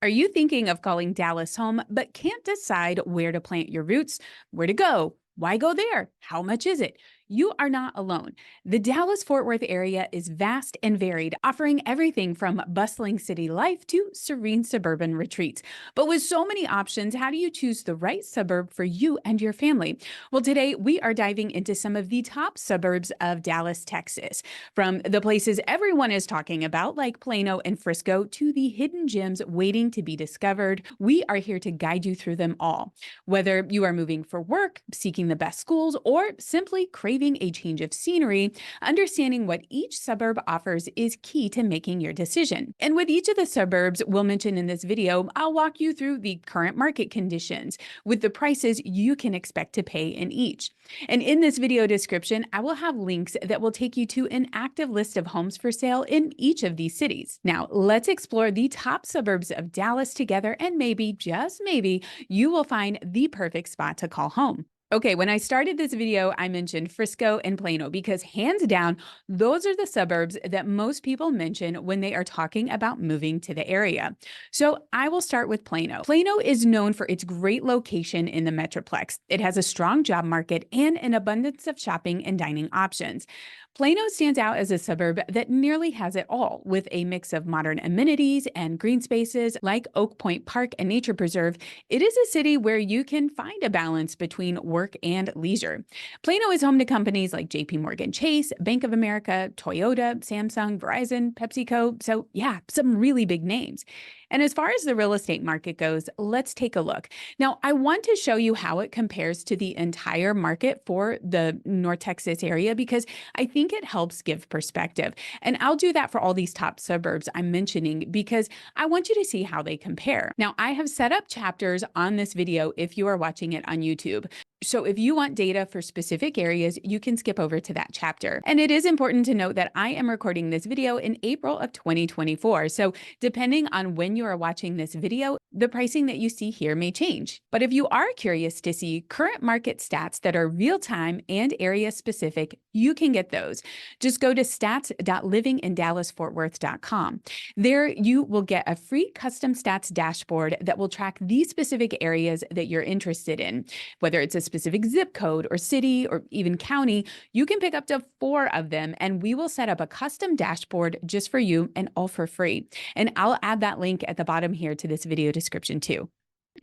Are you thinking of calling Dallas home, but can't decide where to plant your roots, where to go? Why go there? How much is it? You are not alone. The Dallas Fort Worth area is vast and varied, offering everything from bustling city life to serene suburban retreats. But with so many options, how do you choose the right suburb for you and your family? Well, today we are diving into some of the top suburbs of Dallas, Texas. From the places everyone is talking about, like Plano and Frisco, to the hidden gems waiting to be discovered, we are here to guide you through them all. Whether you are moving for work, seeking the best schools, or simply craving a change of scenery, understanding what each suburb offers is key to making your decision. And with each of the suburbs we'll mention in this video, I'll walk you through the current market conditions with the prices you can expect to pay in each. And in this video description, I will have links that will take you to an active list of homes for sale in each of these cities. Now, let's explore the top suburbs of Dallas together, and maybe, just maybe, you will find the perfect spot to call home. Okay, when I started this video, I mentioned Frisco and Plano because hands down, those are the suburbs that most people mention when they are talking about moving to the area. So I will start with Plano. Plano is known for its great location in the Metroplex. It has a strong job market and an abundance of shopping and dining options. Plano stands out as a suburb that nearly has it all, with a mix of modern amenities and green spaces like Oak Point Park and Nature Preserve. It is a city where you can find a balance between work and leisure. Plano is home to companies like JP Morgan Chase, Bank of America, Toyota, Samsung, Verizon, PepsiCo. So, yeah, some really big names. And as far as the real estate market goes, let's take a look. Now, I want to show you how it compares to the entire market for the North Texas area because I think it helps give perspective. And I'll do that for all these top suburbs I'm mentioning because I want you to see how they compare. Now, I have set up chapters on this video if you are watching it on YouTube. So if you want data for specific areas, you can skip over to that chapter. And it is important to note that I am recording this video in April of 2024. So depending on when you are watching this video, the pricing that you see here may change. But if you are curious to see current market stats that are real time and area specific, you can get those. Just go to stats.livingindallasfortworth.com. There you will get a free custom stats dashboard that will track these specific areas that you're interested in. Whether it's a specific zip code or city or even county, you can pick up to 4 of them and we will set up a custom dashboard just for you and all for free. And I'll add that link at the bottom here to this video description too.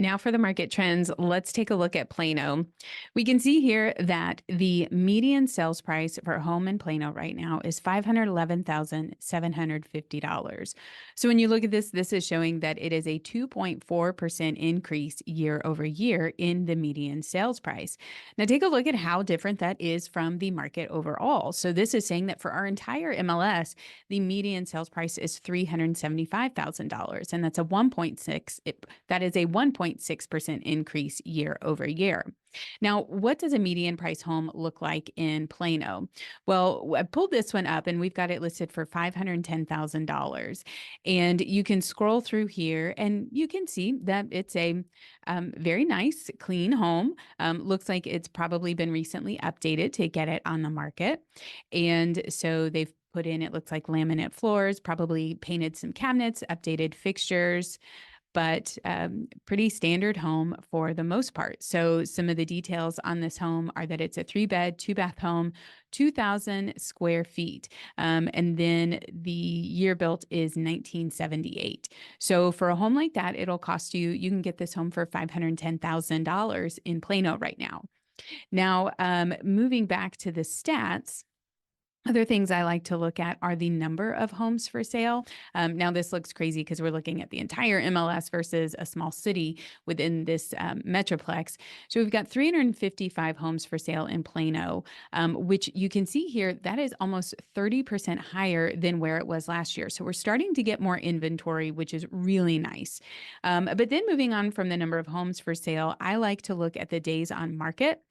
Now for the market trends, let's take a look at Plano. We can see here that the median sales price for a home in Plano right now is $511,750. So when you look at this, this is showing that it is a 2.4% increase year over year in the median sales price. Now take a look at how different that is from the market overall. So this is saying that for our entire MLS, the median sales price is $375,000, and that's a 1.6. That is a 1.6% increase year over year. Now, what does a median price home look like in Plano? Well, I pulled this one up and we've got it listed for $510,000. And you can scroll through here and you can see that it's a very nice, clean home. Looks like it's probably been recently updated to get it on the market. And so they've put in, it looks like laminate floors, probably painted some cabinets, updated fixtures, but pretty standard home for the most part. So some of the details on this home are that it's a 3-bed, 2-bath home, 2,000 square feet. And then the year built is 1978. So for a home like that, it'll cost you, you can get this home for $510,000 in Plano right now. Now, moving back to the stats, other things I like to look at are the number of homes for sale. Now, this looks crazy because we're looking at the entire MLS versus a small city within this Metroplex. So we've got 355 homes for sale in Plano, which you can see here, that is almost 30% higher than where it was last year. So we're starting to get more inventory, which is really nice. But then moving on from the number of homes for sale, I like to look at the days on market.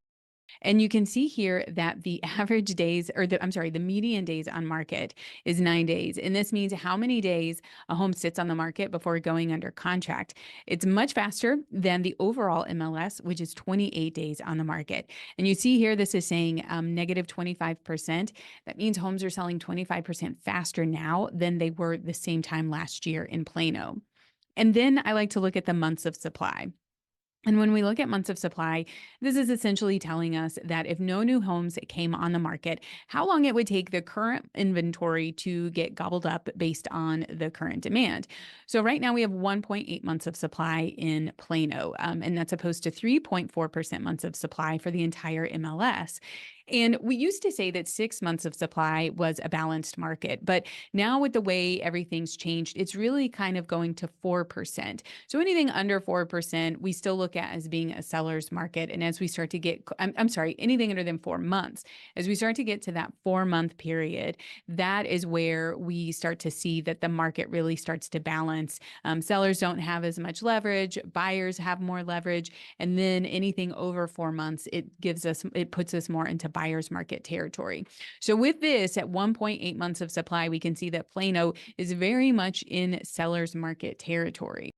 And you can see here that the average days, or the median days on market is 9 days. And this means how many days a home sits on the market before going under contract. It's much faster than the overall MLS, which is 28 days on the market. And you see here, this is saying negative 25%. That means homes are selling 25% faster now than they were the same time last year in Plano. And then I like to look at the months of supply. And when we look at months of supply, this is essentially telling us that if no new homes came on the market, how long it would take the current inventory to get gobbled up based on the current demand. So right now we have 1.8 months of supply in Plano, and that's opposed to 3.4% months of supply for the entire MLS. And we used to say that 6 months of supply was a balanced market, but now with the way everything's changed, it's really kind of going to 4%. So anything under 4%, we still look at as being a seller's market. And as we start to get, I'm sorry, anything under than 4 months, as we start to get to that 4 month period, that is where we start to see that the market really starts to balance. Sellers don't have as much leverage, buyers have more leverage. And then anything over 4 months, it puts us more into buyer's market territory. So with this at 1.8 months of supply, we can see that Plano is very much in seller's market territory.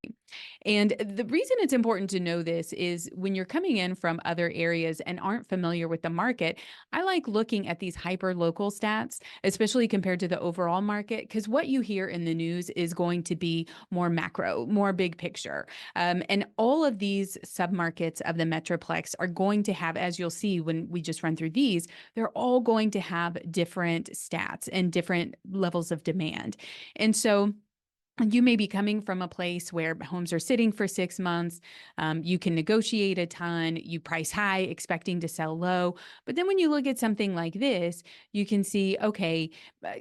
And the reason it's important to know this is when you're coming in from other areas and aren't familiar with the market, I like looking at these hyper local stats, especially compared to the overall market, because what you hear in the news is going to be more macro, more big picture. And all of these submarkets of the Metroplex are going to have, as you'll see when we just run through these, they're all going to have different stats and different levels of demand. And so you may be coming from a place where homes are sitting for 6 months. You can negotiate a ton, you price high, expecting to sell low. But then when you look at something like this, you can see, okay,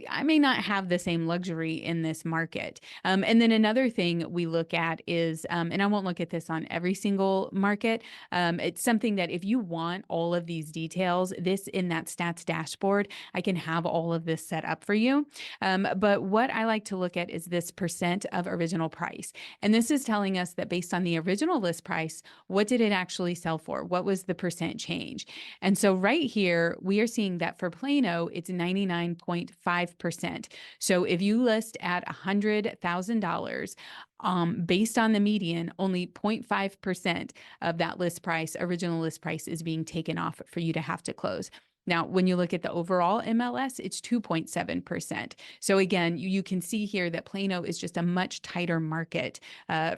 I may not have the same luxury in this market. And then another thing we look at is, and I won't look at this on every single market. It's something that if you want all of these details, this in that stats dashboard, I can have all of this set up for you. But what I like to look at is this percent of original price. And this is telling us that based on the original list price, what did it actually sell for? What was the percent change? And so right here, we are seeing that for Plano, it's 99.5%. So if you list at $100,000, based on the median, only 0.5% of that list price, original list price, is being taken off for you to have to close. Now, when you look at the overall MLS, it's 2.7%. So again, you can see here that Plano is just a much tighter market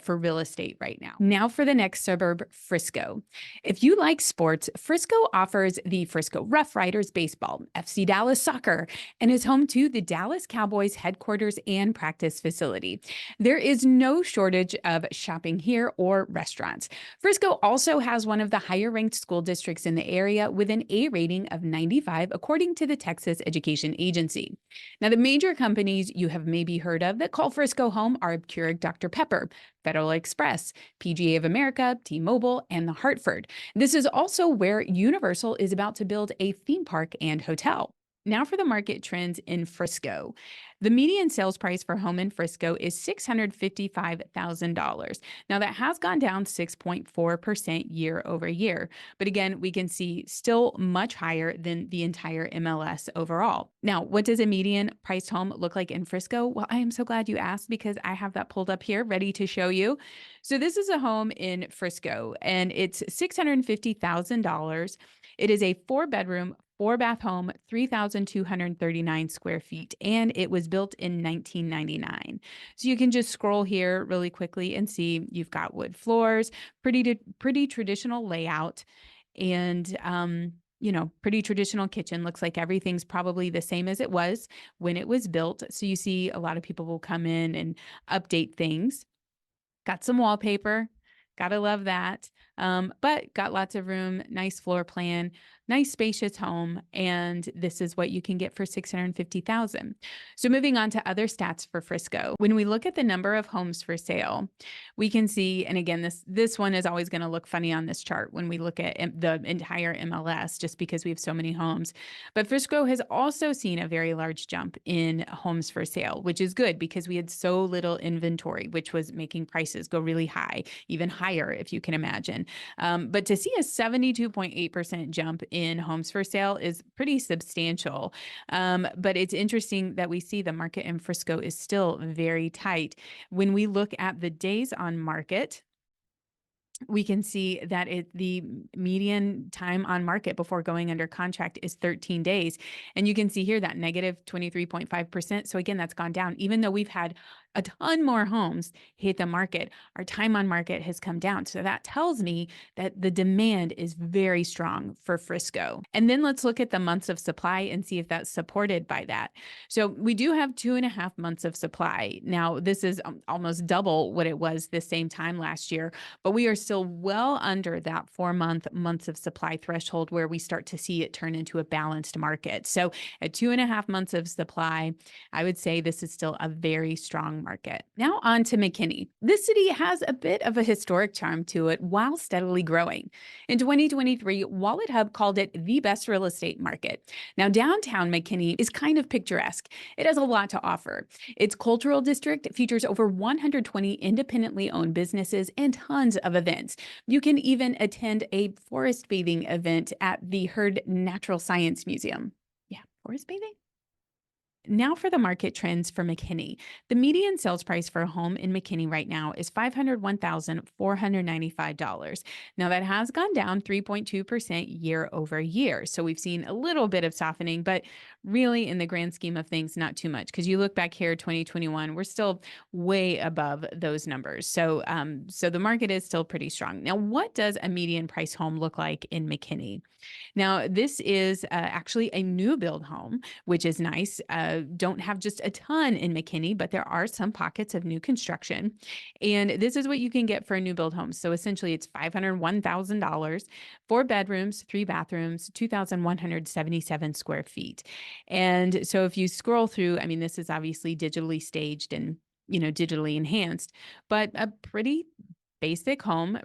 for real estate right now. Now for the next suburb, Frisco. If you like sports, Frisco offers the Frisco Rough Riders baseball, FC Dallas soccer, and is home to the Dallas Cowboys headquarters and practice facility. There is no shortage of shopping here or restaurants. Frisco also has one of the higher ranked school districts in the area with an A rating of 95, according to the Texas Education Agency. Now, the major companies you have maybe heard of that call Frisco home are Keurig Dr. Pepper, Federal Express, PGA of America, T-Mobile, and the Hartford. This is also where Universal is about to build a theme park and hotel. Now for the market trends in Frisco. The median sales price for home in Frisco is $655,000. Now that has gone down 6.4% year over year. But again, we can see still much higher than the entire MLS overall. Now, what does a median priced home look like in Frisco? Well, I am so glad you asked because I have that pulled up here ready to show you. So this is a home in Frisco and it's $650,000. It is a 4-bedroom, 4-bath home, 3,239 square feet, and it was built in 1999. So you can just scroll here really quickly and see you've got wood floors, pretty traditional layout, and pretty traditional kitchen. Looks like everything's probably the same as it was when it was built. So you see a lot of people will come in and update things. Got some wallpaper. Gotta love that. But got lots of room, nice floor plan, nice spacious home, and this is what you can get for $650,000. So moving on to other stats for Frisco. When we look at the number of homes for sale, we can see, and again, this one is always going to look funny on this chart when we look at the entire MLS, just because we have so many homes. But Frisco has also seen a very large jump in homes for sale, which is good because we had so little inventory, which was making prices go really high, even higher if you can imagine. But to see a 72.8% jump in homes for sale is pretty substantial. But it's interesting that we see the market in Frisco is still very tight. When we look at the days on market, we can see that the median time on market before going under contract is 13 days. And you can see here that negative 23.5%. So again, that's gone down, even though we've had a ton more homes hit the market. Our time on market has come down. So that tells me that the demand is very strong for Frisco. And then let's look at the months of supply and see if that's supported by that. So we do have 2.5 months of supply. Now, this is almost double what it was the same time last year, but we are still well under that 4 months of supply threshold where we start to see it turn into a balanced market. So at 2.5 months of supply, I would say this is still a very strong market. Now on to McKinney. This city has a bit of a historic charm to it while steadily growing. In 2023, Wallet Hub called it the best real estate market. Now downtown McKinney is kind of picturesque. It has a lot to offer. Its cultural district features over 120 independently owned businesses and tons of events. You can even attend a forest bathing event at the Heard Natural Science Museum. Yeah, forest bathing? Now for the market trends for McKinney. The median sales price for a home in McKinney right now is $501,495. Now that has gone down 3.2% year over year. So we've seen a little bit of softening, but really in the grand scheme of things, not too much. Because you look back here, 2021, we're still way above those numbers. So the market is still pretty strong. Now, what does a median price home look like in McKinney? Now, this is actually a new build home, which is nice. Don't have just a ton in McKinney, but there are some pockets of new construction. And this is what you can get for a new build home. So essentially, it's $501,000, 4 bedrooms, 3 bathrooms, 2,177 square feet. And so if you scroll through, I mean, this is obviously digitally staged and digitally enhanced, but a pretty basic home.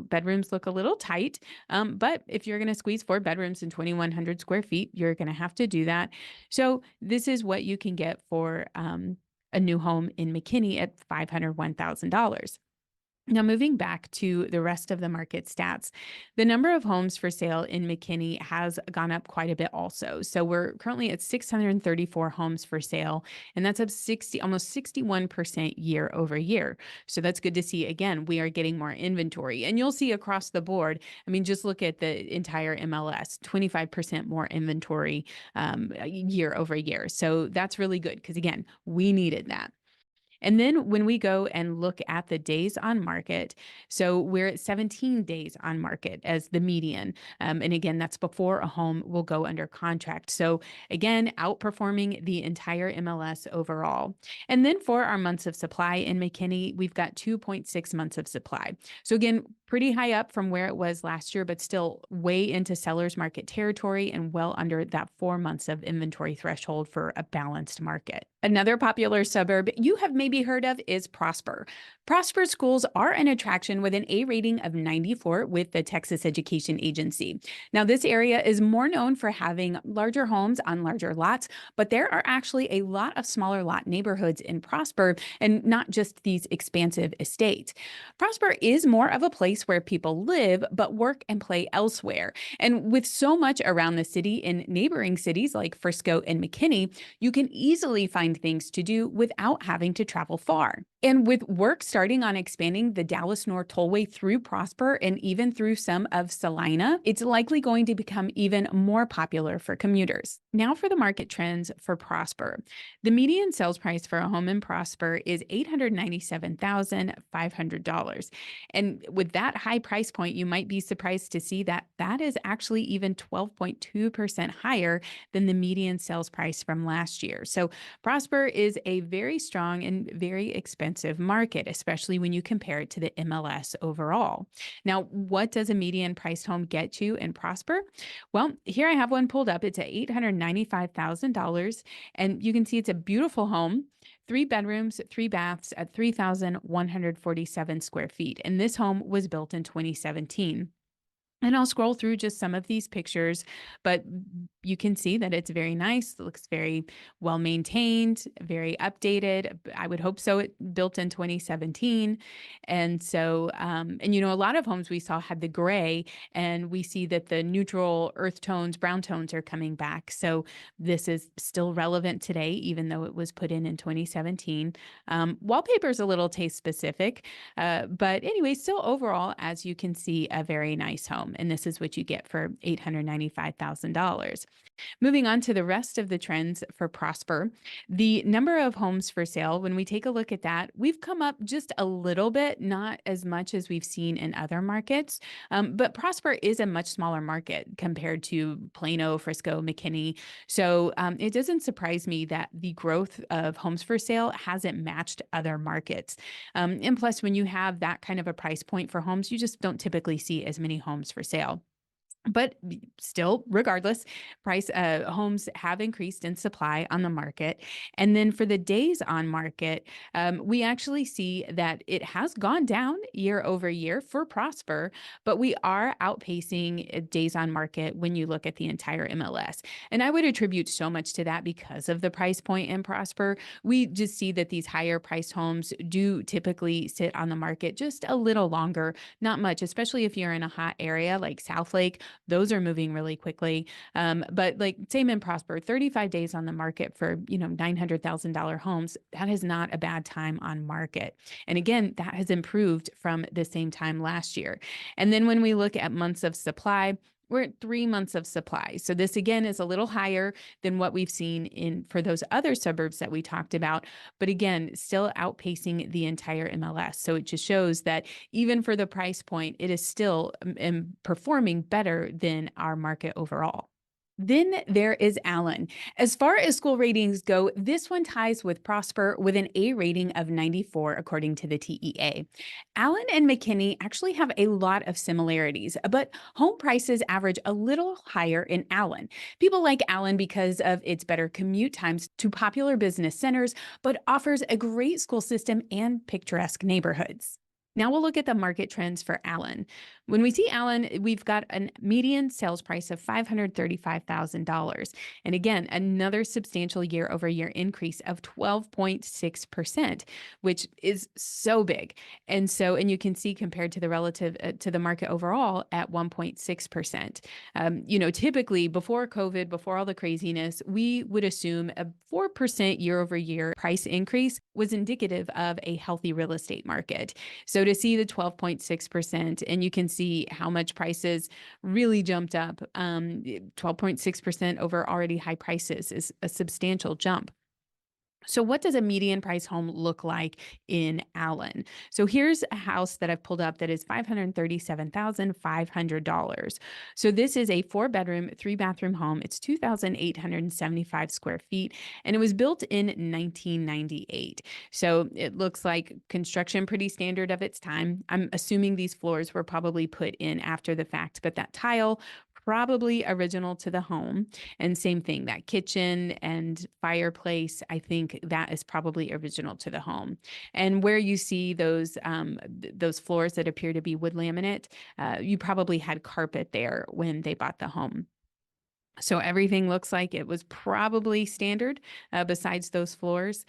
Bedrooms look a little tight, but if you're going to squeeze 4 bedrooms and 2,100 square feet, you're going to have to do that. So this is what you can get for a new home in McKinney at $501,000. Now, moving back to the rest of the market stats, the number of homes for sale in McKinney has gone up quite a bit also. So we're currently at 634 homes for sale, and that's up almost 61% year over year. So that's good to see. Again, we are getting more inventory, and you'll see across the board. I mean, just look at the entire MLS, 25% more inventory year over year. So that's really good because, again, we needed that. And then when we go and look at the days on market, so we're at 17 days on market as the median. And again, that's before a home will go under contract. So again, outperforming the entire MLS overall. And then for our months of supply in McKinney, we've got 2.6 months of supply. So again, pretty high up from where it was last year, but still way into seller's market territory and well under that 4 months of inventory threshold for a balanced market. Another popular suburb you have maybe heard of is Prosper. Prosper schools are an attraction with an A rating of 94 with the Texas Education Agency. Now, this area is more known for having larger homes on larger lots, but there are actually a lot of smaller lot neighborhoods in Prosper and not just these expansive estates. Prosper is more of a place where people live, but work and play elsewhere. And with so much around the city in neighboring cities like Frisco and McKinney, you can easily find things to do without having to travel far. And with work starting on expanding the Dallas North Tollway through Prosper and even through some of Salina, it's likely going to become even more popular for commuters. Now for the market trends for Prosper. The median sales price for a home in Prosper is $897,500. And with that high price point, you might be surprised to see that that is actually even 12.2% higher than the median sales price from last year. So Prosper is a very strong and very expensive market, especially when you compare it to the MLS overall. Now, what does a median priced home get you in Prosper? Well, here I have one pulled up. It's at $895,000, and you can see it's a beautiful home. 3 bedrooms, 3 baths at 3,147 square feet. And this home was built in 2017. And I'll scroll through just some of these pictures, but you can see that it's very nice. It looks very well maintained, very updated. I would hope so. It built in 2017. And so, a lot of homes we saw had the gray, and we see that the neutral earth tones, brown tones are coming back. So this is still relevant today, even though it was put in 2017. Wallpaper is a little taste specific, but anyway, still overall, as you can see, a very nice home. home. And this is what you get for $895,000. Moving on to the rest of the trends for Prosper, the number of homes for sale, when we take a look at that, we've come up just a little bit, not as much as we've seen in other markets. But Prosper is a much smaller market compared to Plano, Frisco, McKinney. So it doesn't surprise me that the growth of homes for sale hasn't matched other markets. And plus, when you have that kind of a price point for homes, you just don't typically see as many homes for sale. But still, regardless, price homes have increased in supply on the market. And then for the days on market, we actually see that it has gone down year over year for Prosper, but we are outpacing days on market when you look at the entire MLS. And I would attribute so much to that because of the price point in Prosper. We just see that these higher priced homes do typically sit on the market just a little longer, not much, especially if you're in a hot area like South Lake. Those are moving really quickly. But like same in Prosper, 35 days on the market for, $900,000 homes. That is not a bad time on market. And again, that has improved from the same time last year. And then when we look at months of supply, we're at 3 months of supply. So this again is a little higher than what we've seen in for those other suburbs that we talked about, but again, still outpacing the entire MLS. So it just shows that even for the price point, it is still performing better than our market overall. Then there is Allen. As far as school ratings go, this one ties with Prosper with an A rating of 94, according to the TEA. Allen and McKinney actually have a lot of similarities, but home prices average a little higher in Allen. People like Allen because of its better commute times to popular business centers, but offers a great school system and picturesque neighborhoods. Now we'll look at the market trends for Allen. When we see Allen, we've got a median sales price of $535,000. And again, another substantial year over year increase of 12.6%, which is so big. And you can see compared to the relative to the market overall at 1.6%. Typically before COVID, before all the craziness, we would assume a 4% year over year price increase was indicative of a healthy real estate market. So to see the 12.6%, and you can see how much prices really jumped up, 12.6% over already high prices is a substantial jump. So what does a median price home look like in Allen? So here's a house that I've pulled up that is $537,500. So this is a 4-bedroom, 3-bathroom home. It's 2,875 square feet, and it was built in 1998. So it looks like construction pretty standard of its time. I'm assuming these floors were probably put in after the fact, but that tile probably original to the home. And same thing, that kitchen and fireplace, I think that is probably original to the home. And where you see those floors that appear to be wood laminate, you probably had carpet there when they bought the home. So everything looks like it was probably standard, besides those floors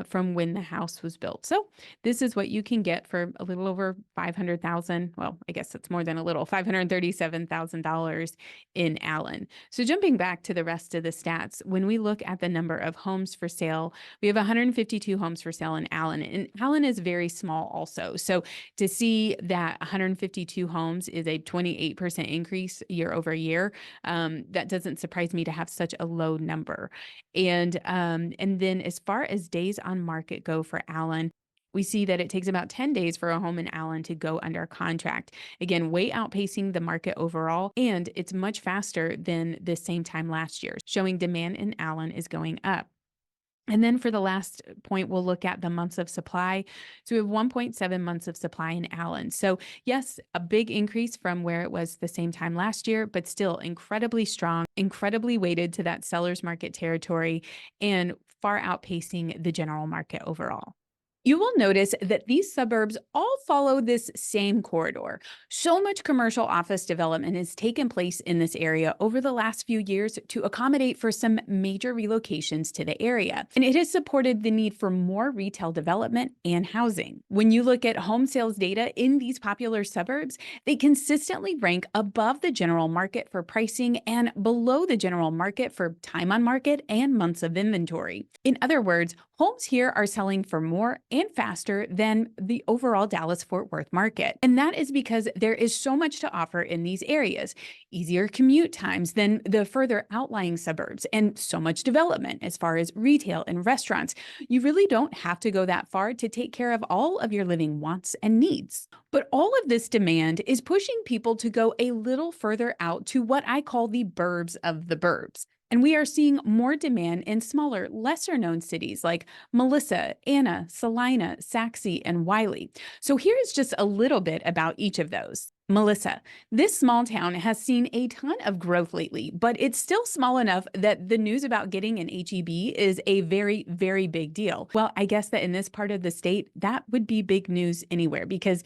from when the house was built. So this is what you can get for a little over 500,000. Well, I guess it's more than a little, $537,000 in Allen. So jumping back to the rest of the stats, when we look at the number of homes for sale, we have 152 homes for sale in Allen, and Allen is very small also. So to see that 152 homes is a 28% increase year over year, that doesn't surprise me to have such a low number. And then as far as days on market go for Allen, we see that it takes about 10 days for a home in Allen to go under contract. Again, way outpacing the market overall, and it's much faster than the same time last year, showing demand in Allen is going up. And then for the last point, we'll look at the months of supply. So we have 1.7 months of supply in Allen. So yes, a big increase from where it was the same time last year, but still incredibly strong, incredibly weighted to that seller's market territory, and far outpacing the general market overall. You will notice that these suburbs all follow this same corridor. So much commercial office development has taken place in this area over the last few years to accommodate for some major relocations to the area. And it has supported the need for more retail development and housing. When you look at home sales data in these popular suburbs, they consistently rank above the general market for pricing and below the general market for time on market and months of inventory. In other words, homes here are selling for more and faster than the overall Dallas-Fort Worth market. And that is because there is so much to offer in these areas, easier commute times than the further outlying suburbs, and so much development as far as retail and restaurants. You really don't have to go that far to take care of all of your living wants and needs. But all of this demand is pushing people to go a little further out to what I call the burbs of the burbs. And we are seeing more demand in smaller, lesser known cities like Melissa, Anna, Salina, Saxe, and Wiley. So here is just a little bit about each of those. Melissa. This small town has seen a ton of growth lately, but it's still small enough that the news about getting an HEB is a very, very big deal. Well, I guess that in this part of the state, that would be big news anywhere because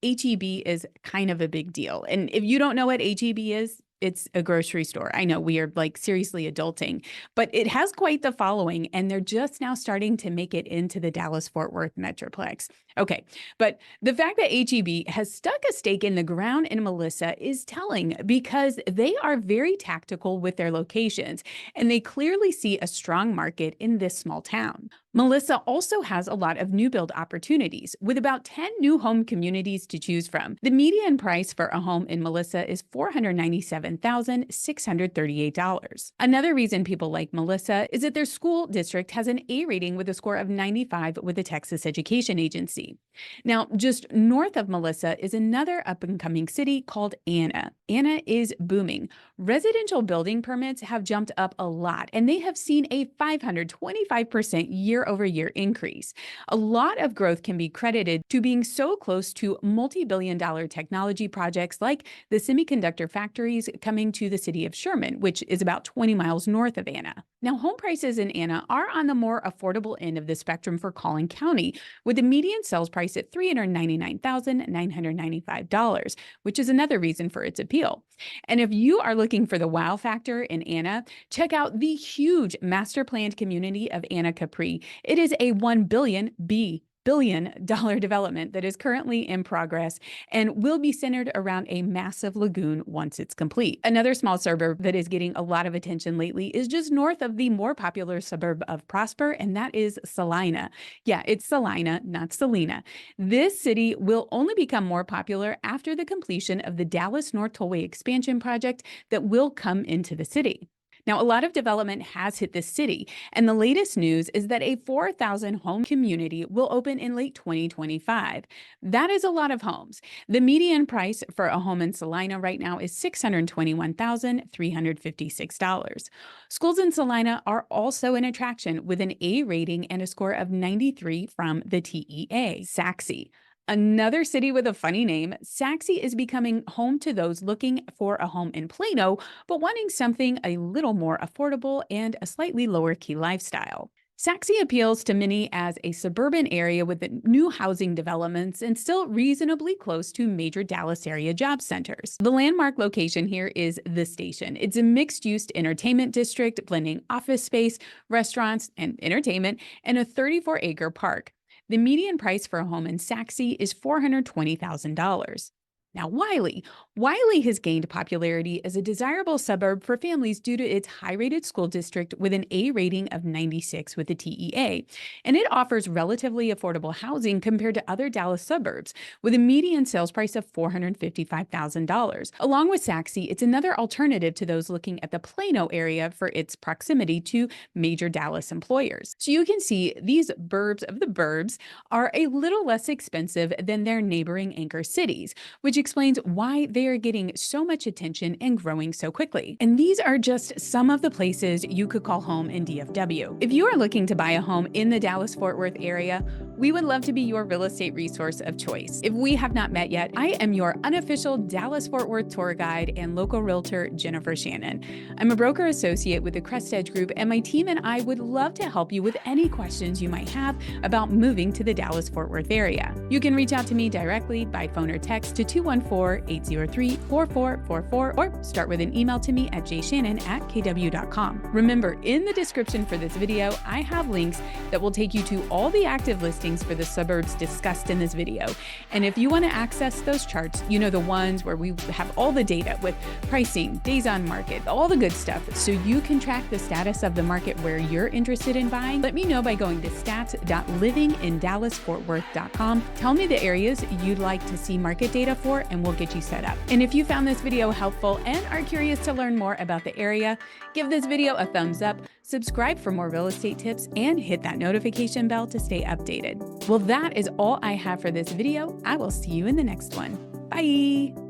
HEB is kind of a big deal. And if you don't know what HEB is, it's a grocery store. I know we are like seriously adulting, but it has quite the following, and they're just now starting to make it into the Dallas-Fort Worth Metroplex. Okay, but the fact that HEB has stuck a stake in the ground in Melissa is telling because they are very tactical with their locations, and they clearly see a strong market in this small town. Melissa also has a lot of new build opportunities, with about 10 new home communities to choose from. The median price for a home in Melissa is $497,638. Another reason people like Melissa is that their school district has an A rating with a score of 95 with the Texas Education Agency. Now, just north of Melissa is another up-and-coming city called Anna. Anna is booming. Residential building permits have jumped up a lot, and they have seen a 525% year-over-year increase. A lot of growth can be credited to being so close to multi-billion-dollar technology projects like the semiconductor factories coming to the city of Sherman, which is about 20 miles north of Anna. Now, home prices in Anna are on the more affordable end of the spectrum for Collin County, with the median sales price at $399,995, which is another reason for its appeal. And if you are looking for the wow factor in Anna, check out the huge master planned community of Anna Capri. It is a $1 billion development that is currently in progress and will be centered around a massive lagoon once it's complete. Another small suburb that is getting a lot of attention lately is just north of the more popular suburb of Prosper, and that is Salina. Yeah, it's Salina, not Selena. This city will only become more popular after the completion of the Dallas North Tollway expansion project that will come into the city. Now, a lot of development has hit this city, and the latest news is that a 4,000 home community will open in late 2025. That is a lot of homes. The median price for a home in Salina right now is $621,356. Schools in Salina are also an attraction with an A rating and a score of 93 from the TEA. Saxe. Another city with a funny name, Saxe is becoming home to those looking for a home in Plano, but wanting something a little more affordable and a slightly lower key lifestyle. Saxe appeals to many as a suburban area with new housing developments and still reasonably close to major Dallas area job centers. The landmark location here is The Station. It's a mixed-use entertainment district blending office space, restaurants, and entertainment, and a 34-acre park. The median price for a home in Saxe is $420,000. Now, Wiley. Wiley has gained popularity as a desirable suburb for families due to its high-rated school district with an A rating of 96 with the TEA, and it offers relatively affordable housing compared to other Dallas suburbs, with a median sales price of $455,000. Along with Saxe, it's another alternative to those looking at the Plano area for its proximity to major Dallas employers. So you can see these burbs of the burbs are a little less expensive than their neighboring anchor cities, which explains why they are getting so much attention and growing so quickly. And these are just some of the places you could call home in DFW. If you are looking to buy a home in the Dallas-Fort Worth area, we would love to be your real estate resource of choice. If we have not met yet, I am your unofficial Dallas-Fort Worth tour guide and local realtor, Jennifer Shannon. I'm a broker associate with the Crest Edge Group, and my team and I would love to help you with any questions you might have about moving to the Dallas-Fort Worth area. You can reach out to me directly by phone or text to 215 414-803-4444 or start with an email to me at jshannon@kw.com. Remember, in the description for this video, I have links that will take you to all the active listings for the suburbs discussed in this video. And if you want to access those charts, the ones where we have all the data with pricing, days on market, all the good stuff, so you can track the status of the market where you're interested in buying, let me know by going to stats.livingindallasfortworth.com. Tell me the areas you'd like to see market data for, and we'll get you set up. And if you found this video helpful and are curious to learn more about the area, give this video a thumbs up, subscribe for more real estate tips, and hit that notification bell to stay updated. Well, that is all I have for this video. I will see you in the next one. Bye.